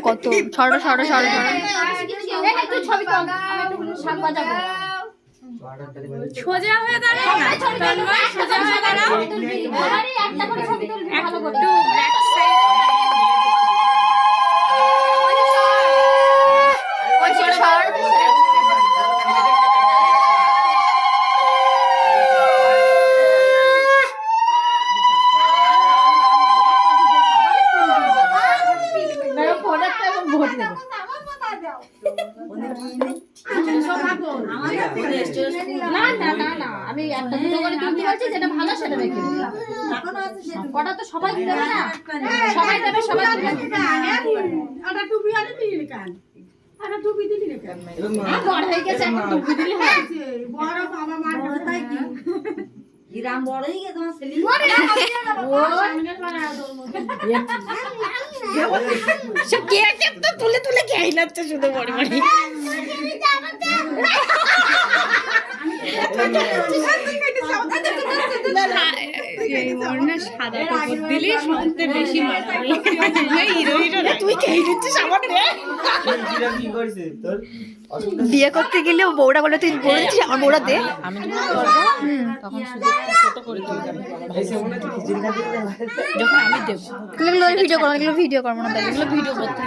কত ছড়ো ছড়ো ছড়ো সোজা হয়ে দাঁড়াও না, তন্ময় সোজা হয়ে দাঁড়াও, একটু ব্যাক সাইড। আমি একটা দুটো করে তুলতে বলছি, যেটা ভালো সেটা রেখে দিই। ওটা তো সবাই দেবে না, সবাই দেবে, সবাই দেবে। ওটা টুপি আরে দিলি কেন? আরে টুপি দিলি কেন? বড় হয়ে গেছে, একটা টুপি দিলে হয়। বড় বাবা মার কাছে তাই কি? গ্রাম বড়ই গে তোমার ছেলে। সব কেক তো তুলে তুলে খেয়ে যাচ্ছে শুধু বড় বড়। সাদা কাপড় দিলে সবচেয়ে বেশি মজা হয়। হিরো হিরো তুই খেয়ে দিচ্ছিস আমার বিয়ে করতে গেলে বউরা বলে তুই বলে দিচ্ছিস আমার বউরা দে। আমি যখন করবো তখন শুধু একটু ছোট করে তুলতাম, যখন আমি দেবো। ভিডিও করবো না, ভিডিও করবো না, ভিডিও করতে